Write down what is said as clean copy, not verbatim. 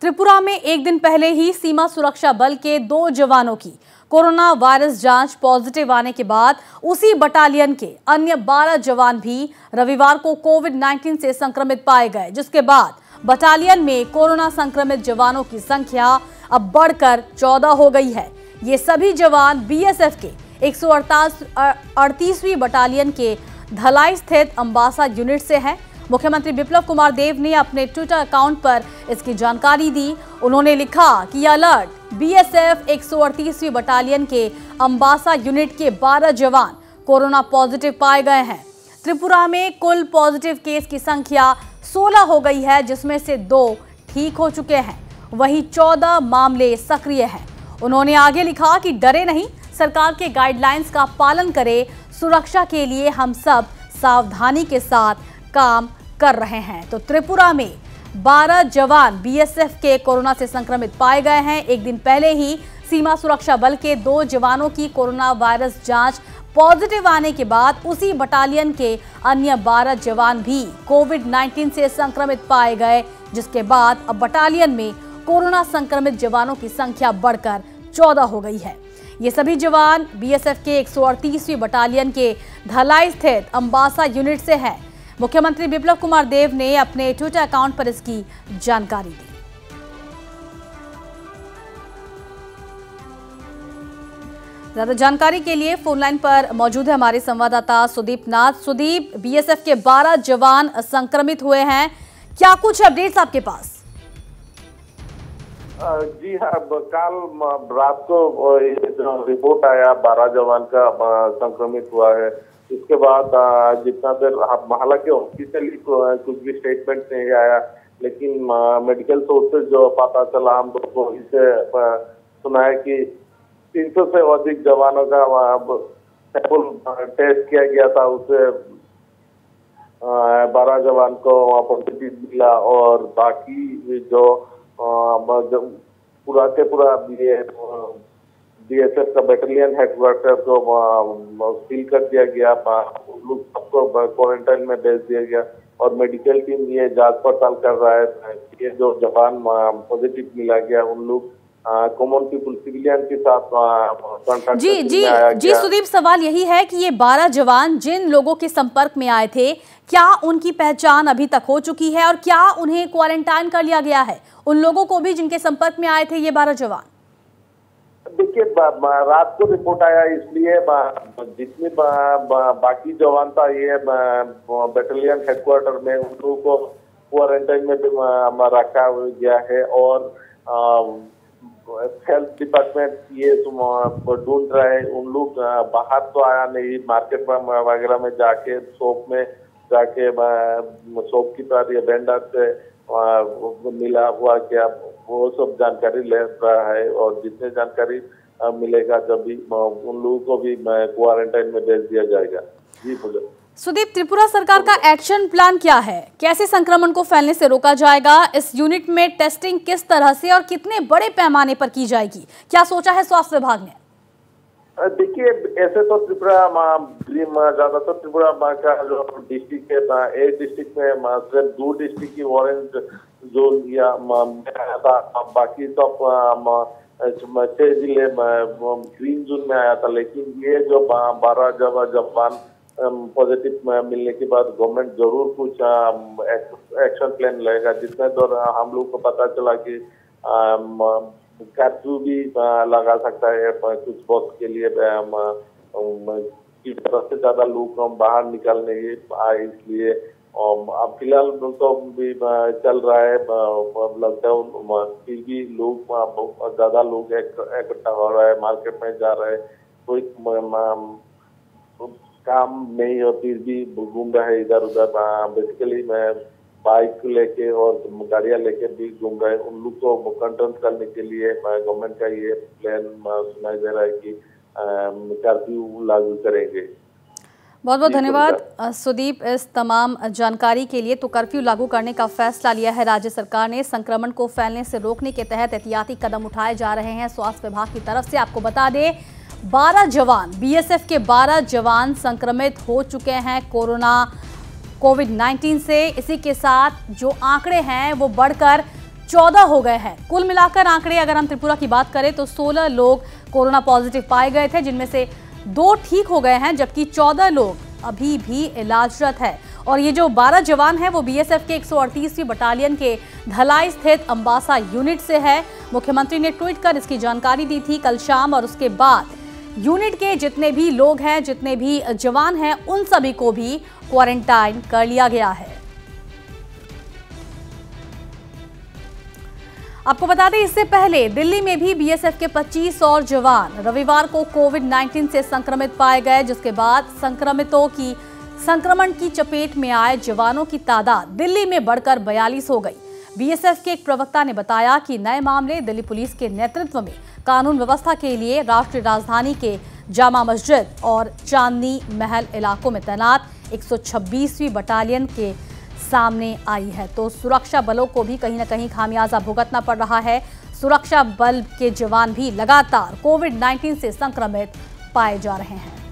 त्रिपुरा में एक दिन पहले ही सीमा सुरक्षा बल के 2 जवानों की कोरोना वायरस जांच पॉजिटिव आने के बाद उसी बटालियन के अन्य 12 जवान भी रविवार को कोविड-19 से संक्रमित पाए गए, जिसके बाद बटालियन में कोरोना संक्रमित जवानों की संख्या अब बढ़कर 14 हो गई है। ये सभी जवान बीएसएफ के 138वीं बटालियन के धलाई स्थित अंबासा यूनिट से हैं। मुख्यमंत्री बिप्लब कुमार देव ने अपने ट्विटर अकाउंट पर इसकी जानकारी दी। उन्होंने लिखा कि यह अलर्ट बीएसएफ 138वीं बटालियन के अंबासा यूनिट के 12 जवान कोरोना पॉजिटिव पाए गए हैं। त्रिपुरा में कुल पॉजिटिव केस की संख्या 16 हो गई है, जिसमें से 2 ठीक हो चुके हैं, वहीं 14 मामले सक्रिय हैं। उन्होंने आगे लिखा कि डरे नहीं, सरकार के गाइडलाइंस का पालन करें, सुरक्षा के लिए हम सब सावधानी के साथ काम कर रहे हैं। तो त्रिपुरा में 12 जवान बीएसएफ के कोरोना से संक्रमित पाए गए हैं। एक दिन पहले ही सीमा सुरक्षा बल के 2 जवानों की कोरोना वायरस जांच पॉजिटिव आने के बाद उसी बटालियन के अन्य 12 जवान भी कोविड-19 से संक्रमित पाए गए, जिसके बाद अब बटालियन में कोरोना संक्रमित जवानों की संख्या बढ़कर 14 हो गई है। ये सभी जवान बीएसएफ के 138वीं बटालियन के धलाई स्थित अंबासा यूनिट से हैं। मुख्यमंत्री बिप्लब कुमार देव ने अपने ट्विटर अकाउंट पर इसकी जानकारी दी। ज्यादा जानकारी के लिए फोन लाइन पर मौजूद है हमारे संवाददाता सुदीप नाथ। सुदीप, बीएसएफ के 12 जवान संक्रमित हुए हैं, क्या कुछ अपडेट्स आपके पास? जी हाँ, कल रात को रिपोर्ट आया 12 जवान का संक्रमित हुआ है। इसके बाद जितना देर हालांकि ऑफिशियली कुछ भी स्टेटमेंट नहीं आया, लेकिन मेडिकल सोर्सेज जो पता चला हम लोग को इसे सुना है कि 300 से अधिक जवानों का सैंपल टेस्ट किया गया था। उसे 12 जवान को पॉजिटिव मिला और बाकी जो पूरा के पूरा बीएसएफ का बैटालियन हेडक्वार्टर को सील कर दिया गया, लोग सबको क्वारंटाइन में भेज दिया गया और मेडिकल टीम ये जांच पड़ताल कर रहा है। ये जो जवान पॉजिटिव मिला गया उन लोग कॉमन पीपल सिविलियन के साथ कॉन्टैक्ट जी सुदीप, सवाल यही है कि ये 12 जवान जिन लोगों के संपर्क में आए थे, क्या उनकी पहचान अभी तक हो चुकी है और क्या उन्हें क्वारंटाइन कर लिया गया है, उन लोगों को भी जिनके संपर्क में आए थे ये 12 जवान? देखिए, रात को रिपोर्ट आया, इसलिए जितने बाकी जवान था ये बैटालियन हेडक्वार्टर में उन लोगों को क्वारंटाइन में रखा गया है और हेल्थ डिपार्टमेंट ये ढूंढ रहा है। उन लोग बाहर तो आया नहीं, मार्केट में वगैरह में जाके शॉप में जाके शॉपकीपर या वेंडर से मिला हुआ क्या वो सब जानकारी ले रहा है और जितने जानकारी मिलेगा जब भी उन लोगों को भी क्वारंटाइन में भेज दिया जाएगा। जी बोले सुदीप, त्रिपुरा सरकार का एक्शन प्लान क्या है? कैसे संक्रमण को फैलने से रोका जाएगा? इस यूनिट में टेस्टिंग किस तरह से और कितने बड़े पैमाने पर की जाएगी? क्या सोचा है स्वास्थ्य विभाग ने? देखिए, ऐसे तो त्रिपुरा ज्यादातर त्रिपुरा का जो डिस्ट्रिक्ट है, एक डिस्ट्रिक्ट में सिर्फ 2 डिस्ट्रिक्ट की ऑरेंज जोन या था, बाकी सब 6 जिले ग्रीन जोन में आया था। लेकिन ये जो 12 जवान पॉजिटिव मिलने के बाद गवर्नमेंट जरूर कुछ एक्शन प्लान लेगा, जिसमें दौरान हम लोग को पता चला कि कर्फ्यू भी लगा सकता है कुछ वक्त के लिए, तरफ से ज्यादा लोग बाहर निकलने इसलिए अब फिलहाल तो भी चल रहा है लॉकडाउन, फिर भी लोग बहुत ज्यादा लोग इकट्ठा हो रहा है, मार्केट में जा रहा है, कोई काम नहीं हो फिर भी घूम रहा है इधर उधर। बेसिकली मैं बाइक लेके और गाड़ियां लेके भी घूम रहे हैं। उन लोग को कंट्रोल करने के लिए गवर्नमेंट का ये प्लान सुनाई दे रहा है कि कर्फ्यू लागू करेंगे। बहुत बहुत धन्यवाद सुदीप इस तमाम जानकारी के लिए। तो कर्फ्यू लागू करने का फैसला लिया है राज्य सरकार ने। संक्रमण को फैलने से रोकने के तहत एहतियाती कदम उठाए जा रहे हैं स्वास्थ्य विभाग की तरफ से। आपको बता दें 12 जवान बीएसएफ के 12 जवान संक्रमित हो चुके हैं कोविड-19 से। इसी के साथ जो आंकड़े हैं वो बढ़कर 14 हो गए हैं। कुल मिलाकर आंकड़े अगर हम त्रिपुरा की बात करें तो 16 लोग कोरोना पॉजिटिव पाए गए थे, जिनमें से 2 ठीक हो गए हैं, जबकि 14 लोग अभी भी इलाजरत है। और ये जो 12 जवान हैं वो बीएसएफ के 138वीं बटालियन के धलाई स्थित अंबासा यूनिट से है। मुख्यमंत्री ने ट्वीट कर इसकी जानकारी दी थी कल शाम, और उसके बाद यूनिट के जितने भी लोग हैं, जितने भी जवान हैं, उन सभी को भी क्वारंटाइन कर लिया गया है। आपको बता दें, इससे पहले दिल्ली में भी बीएसएफ के 25 और जवान रविवार को कोविड-19 से संक्रमित पाए गए, जिसके बाद संक्रमण की चपेट में आए जवानों की तादाद दिल्ली में बढ़कर 42 हो गई। बीएसएफ के एक प्रवक्ता ने बताया कि नए मामले दिल्ली पुलिस के नेतृत्व में कानून व्यवस्था के लिए राष्ट्रीय राजधानी के जामा मस्जिद और चांदनी महल इलाकों में तैनात 126वीं बटालियन के सामने आई है। तो सुरक्षा बलों को भी कहीं ना कहीं खामियाजा भुगतना पड़ रहा है। सुरक्षा बल के जवान भी लगातार कोविड-19 से संक्रमित पाए जा रहे हैं।